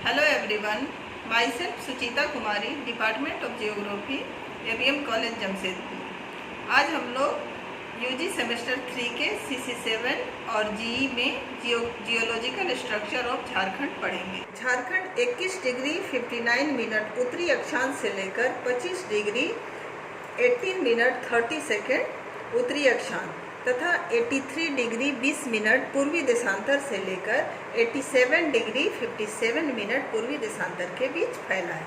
Hello everyone, my self Suchita Kumari, department of geography, ABM college Jamshedpur. आज हम लोग UG semester 3 के CC7 और जीई में जियोलॉजिकल स्ट्रक्चर ऑफ झारखंड पढ़ेंगे। झारखंड 21 डिग्री 59 मिनट उत्तरी अक्षांश से लेकर 25 डिग्री 18 मिनट 30 सेकेंड उत्तरी अक्षांश तथा 83 डिग्री 20 मिनट पूर्वी देशांतर से लेकर 87 डिग्री 57 मिनट पूर्वी देशांतर के बीच फैला है।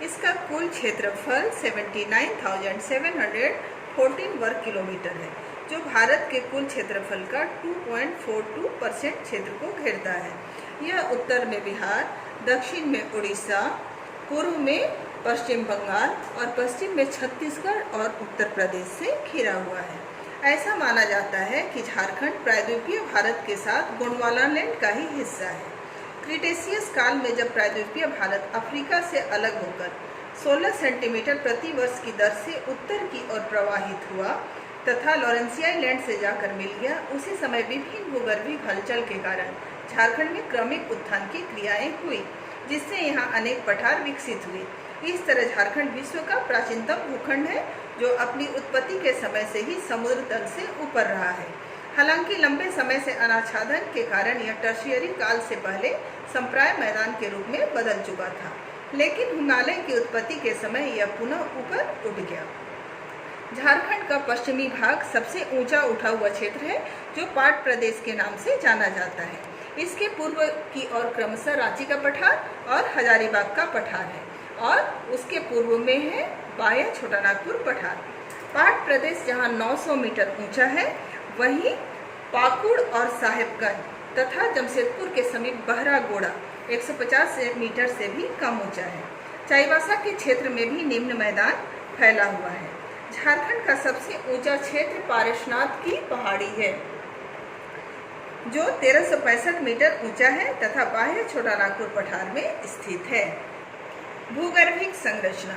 इसका कुल क्षेत्रफल 79,714 वर्ग किलोमीटर है, जो भारत के कुल क्षेत्रफल का 2.42% क्षेत्र को घेरता है। यह उत्तर में बिहार, दक्षिण में उड़ीसा, पूर्व में पश्चिम बंगाल और पश्चिम में छत्तीसगढ़ और उत्तर प्रदेश से घिरा हुआ है। ऐसा माना जाता है कि झारखंड प्रायद्वीपीय भारत के साथ गोंडवाना लैंड का ही हिस्सा है। क्रिटेशियस काल में जब प्रायद्वीपीय भारत अफ्रीका से अलग होकर 16 सेंटीमीटर प्रति वर्ष की दर से उत्तर की ओर प्रवाहित हुआ तथा लॉरेंसियाई लैंड से जाकर मिल गया, उसी समय विभिन्न भूगर्भीय हलचल के कारण झारखंड में क्रमिक उत्थान की क्रियाएं हुई, जिससे यहाँ अनेक पठार विकसित हुए। इस तरह झारखंड विश्व का प्राचीनतम भूखंड है, जो अपनी उत्पत्ति के समय से ही समुद्र तल से ऊपर रहा है। हालांकि लंबे समय से अनाच्छादन के कारण यह टर्शियरी काल से पहले संप्राय मैदान के रूप में बदल चुका था, लेकिन हिमालय की उत्पत्ति के समय यह पुनः ऊपर उठ गया। झारखंड का पश्चिमी भाग सबसे ऊंचा उठा हुआ क्षेत्र है, जो पाट प्रदेश के नाम से जाना जाता है। इसके पूर्व की ओर क्रमशः रांची का पठार और हजारीबाग का पठार है, और उसके पूर्व में है बाया छोटानागपुर पठार। पाट प्रदेश जहां 900 मीटर ऊंचा है, वहीं पाकुड़ और साहेबगंज तथा जमशेदपुर के समीप बहरागोड़ा 150 मीटर से भी कम ऊंचा है। चाईबासा के क्षेत्र में भी निम्न मैदान फैला हुआ है। झारखंड का सबसे ऊंचा क्षेत्र पारसनाथ की पहाड़ी है, जो 1365 मीटर ऊंचा है तथा बाह्य छोटानागपुर पठार में स्थित है। भूगर्भिक संरचना।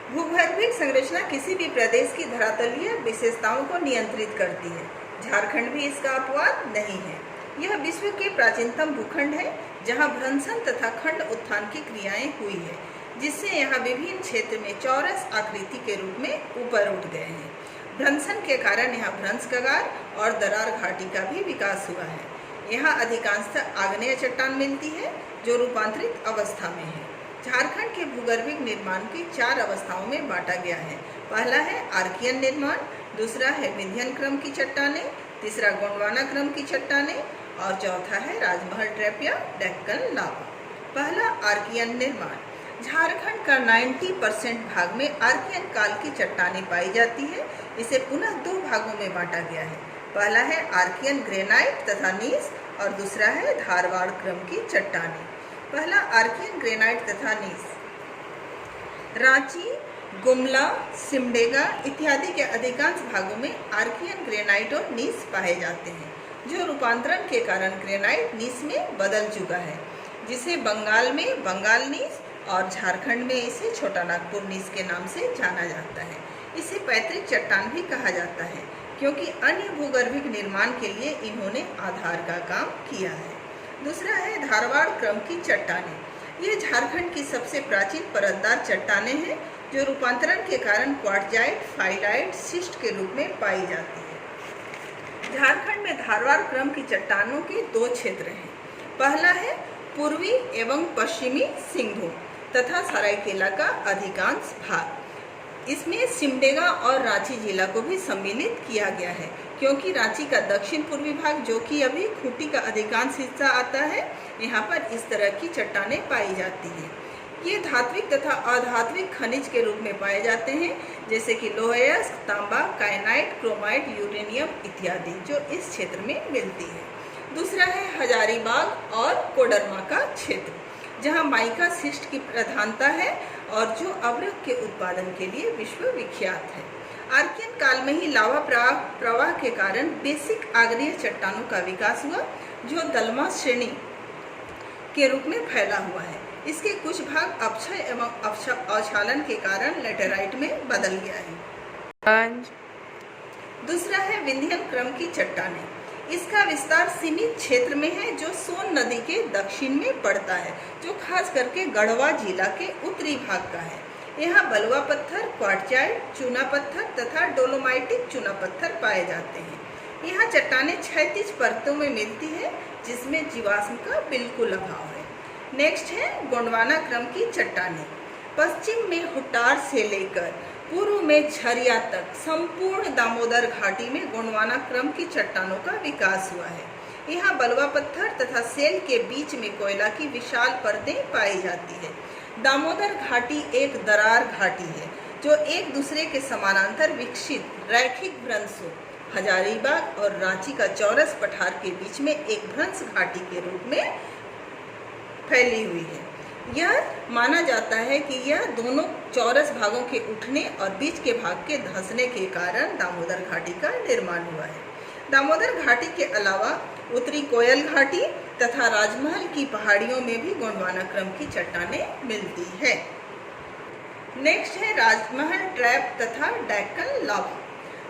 भूगर्भिक संरचना किसी भी प्रदेश की धरातलीय विशेषताओं को नियंत्रित करती है। झारखंड भी इसका अपवाद नहीं है। यह विश्व के प्राचीनतम भूखंड है, जहां भ्रंशन तथा खंड उत्थान की क्रियाएं हुई है, जिससे यहाँ विभिन्न क्षेत्र में चौरस आकृति के रूप में ऊपर उठ गए हैं। भ्रंशन के कारण यहाँ भ्रंश कगार और दरार घाटी का भी विकास हुआ है। यहाँ अधिकांशतः आग्नेय चट्टान मिलती है, जो रूपांतरित अवस्था में है। झारखंड के भूगर्भिक निर्माण की 4 अवस्थाओं में बांटा गया है। पहला है आर्कियन निर्माण, दूसरा है विंध्यन क्रम की चट्टानें, तीसरा गोंडवाना क्रम की चट्टानें और चौथा है राजमहल ट्रैप या डेक्कन लावा। पहला आर्कियन निर्माण। झारखंड का 90% भाग में आर्कियन काल की चट्टानें पाई जाती है। इसे पुनः 2 भागों में बांटा गया है। पहला है आर्कियन ग्रेनाइट तथा नीस और दूसरा है धारवाड़ क्रम की चट्टानें। पहला आर्कियन ग्रेनाइट तथा नीस। रांची, गुमला, सिमडेगा इत्यादि के अधिकांश भागों में आर्कियन ग्रेनाइट और नीस पाए जाते हैं, जो रूपांतरण के कारण ग्रेनाइट नीस में बदल चुका है, जिसे बंगाल में बंगाल नीस और झारखंड में इसे छोटानागपुर नीस के नाम से जाना जाता है। इसे पैतृक चट्टान भी कहा जाता है, क्योंकि अन्य भूगर्भिक निर्माण के लिए इन्होंने आधार का काम किया है। दूसरा है धारवाड़ क्रम की चट्टानें। ये झारखंड की सबसे प्राचीन परतदार चट्टानें हैं, जो रूपांतरण के कारण क्वार्टजाइट, फाइलाइट, सिस्ट के रूप में पाई जाती है। झारखंड में धारवाड़ क्रम की चट्टानों के 2 क्षेत्र हैं। पहला है पूर्वी एवं पश्चिमी सिंहभूम तथा सरायकेला का अधिकांश भाग। इसमें सिमडेगा और रांची जिला को भी सम्मिलित किया गया है, क्योंकि रांची का दक्षिण पूर्वी भाग, जो कि अभी खूंटी का अधिकांश हिस्सा आता है, यहाँ पर इस तरह की चट्टानें पाई जाती हैं। ये धात्विक तथा अधात्विक खनिज के रूप में पाए जाते हैं, जैसे कि लोहयस्क, तांबा, कायनाइट, क्रोमाइट, यूरेनियम इत्यादि, जो इस क्षेत्र में मिलती है। दूसरा है हजारीबाग और कोडरमा का क्षेत्र, जहाँ माइका सिस्ट की प्रधानता है और जो अवरक के उत्पादन के लिए विश्व विख्यात है। आर्कियन काल में ही लावा प्रवाह के कारण बेसिक आग्नेय चट्टानों का विकास हुआ, जो दलमा श्रेणी के रूप में फैला हुआ है। इसके कुछ भाग अपक्षय एवं अवक्षालन के कारण लेटेराइट में बदल गया है। दूसरा है विंध्यन क्रम की चट्टानें। इसका विस्तार सीमित क्षेत्र में है जो सोन नदी के दक्षिण में पड़ता है, जो खास करके गढ़वा जिला के उत्तरी भाग का है। यहाँ बलुआ पत्थर, क्वार्टजाइट, चूना पत्थर तथा डोलोमाइटिक चूना पत्थर पाए जाते हैं। यहाँ चट्टानें 36 परतों में मिलती है, जिसमें जीवाश्म का बिल्कुल अभाव है। नेक्स्ट है गोंडवाना क्रम की चट्टानें। पश्चिम में हुट्टार से लेकर पूर्व में झरिया तक संपूर्ण दामोदर घाटी में गोंडवाना क्रम की चट्टानों का विकास हुआ है। यहाँ बलुआ पत्थर तथा सेल के बीच में कोयला की विशाल परतें पाई जाती है। दामोदर घाटी एक दरार घाटी है जो एक दूसरे के समानांतर विकसित रैखिक भ्रंशों हजारीबाग और रांची का चौरस पठार के बीच में एक भ्रंश घाटी के रूप में फैली हुई है। यह माना जाता है कि यह दोनों चौरस भागों के उठने और बीच के भाग के धंसने के कारण दामोदर घाटी का निर्माण हुआ है। दामोदर घाटी के अलावा उत्तरी कोयल घाटी तथा राजमहल की पहाड़ियों में भी गोंडवाना क्रम की चट्टानें मिलती है। नेक्स्ट है राजमहल ट्रैप तथा डेक्कन लावा।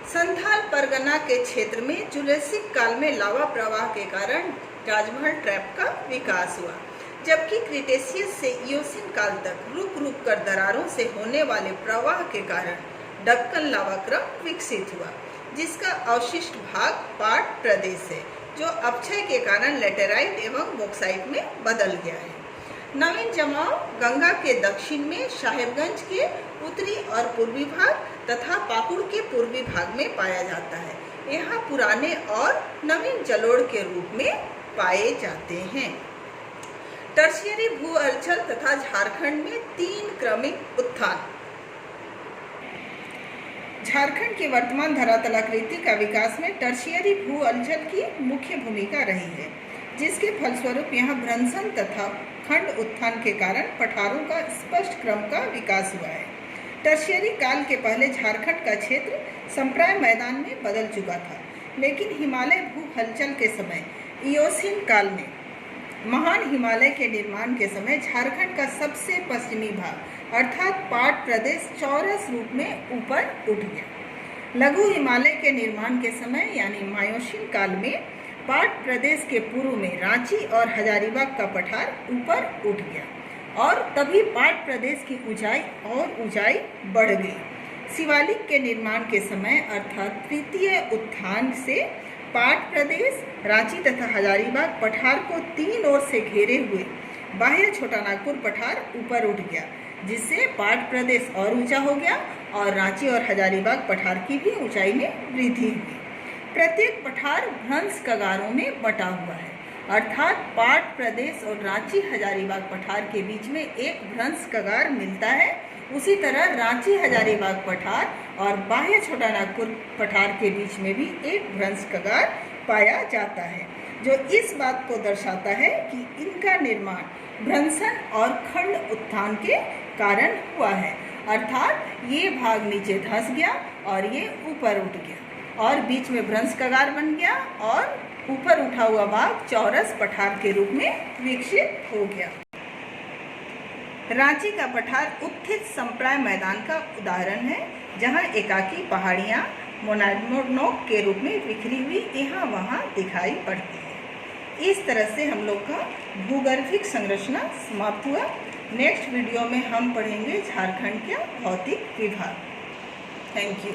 संथाल परगना के क्षेत्र में जुरासिक काल में लावा प्रवाह के कारण राजमहल ट्रैप का विकास हुआ, जबकि क्रिटेशियस से इयोसीन काल तक रुक रुक कर दरारों से होने वाले प्रवाह के कारण डेक्कन लावा क्रम विकसित हुआ, जिसका अवशिष्ट भाग पाट प्रदेश है, जो अपक्षय के कारण लेटेराइट एवं बॉक्साइट में बदल गया है। नवीन जमाव गंगा के दक्षिण में साहेबगंज के उत्तरी और पूर्वी भाग तथा पाकुड़ के पूर्वी भाग में पाया जाता है। यहाँ पुराने और नवीन जलोढ़ के रूप में पाए जाते हैं। टर्शियरी भू अल्छल तथा झारखंड में 3 क्रमिक उत्थान। झारखंड की वर्तमान धरातलाकृति का विकास में टर्शियरी भू अल्छल की मुख्य भूमिका रही है, जिसके फलस्वरूप यहाँ भ्रंशन तथा खंड उत्थान के कारण पठारों का स्पष्ट क्रम का विकास हुआ है। टर्शियरी काल के पहले झारखंड का क्षेत्र संप्राय मैदान में बदल चुका था, लेकिन हिमालय भू हलचल के समय इयोसीन काल में महान हिमालय के निर्माण के समय झारखंड का सबसे पश्चिमी भाग अर्थात पाट प्रदेश चौरस रूप में ऊपर उठ गया। लघु हिमालय के निर्माण के समय यानी मायोसीन काल में पाट प्रदेश के पूर्व में रांची और हजारीबाग का पठार ऊपर उठ गया और तभी पाट प्रदेश की ऊंचाई बढ़ गई। शिवालिक के निर्माण के समय अर्थात तृतीय उत्थान से पाट प्रदेश रांची तथा हजारीबाग पठार को 3 ओर से घेरे हुए बाह्य छोटा नागपुर पठार ऊपर उठ गया, जिससे पाट प्रदेश और ऊंचा हो गया और रांची और हजारीबाग पठार की भी ऊंचाई में वृद्धि हुई। प्रत्येक पठार भ्रंश कगारों में बटा हुआ है, अर्थात पाट प्रदेश और रांची हजारीबाग पठार के बीच में एक भ्रंश कगार मिलता है। उसी तरह रांची हजारीबाग पठार और बाह्य छोटा नागपुर पठार के बीच में भी एक भ्रंश कगार पाया जाता है, जो इस बात को दर्शाता है कि इनका निर्माण भ्रंशन और खंड उत्थान के कारण हुआ है, अर्थात ये भाग नीचे धंस गया और ये ऊपर उठ गया और बीच में भ्रंश कगार बन गया और ऊपर उठा हुआ भाग चौरस पठार के रूप में विकसित हो गया। रांची का पठार उत्थित संप्राय मैदान का उदाहरण है, जहां एकाकी पहाड़ियां मोनोनोक के रूप में बिखरी हुई यहाँ वहाँ दिखाई पड़ती है। इस तरह से हम लोग का भूगर्भिक संरचना समाप्त हुआ। नेक्स्ट वीडियो में हम पढ़ेंगे झारखंड का भौतिक विभाग। Thank you.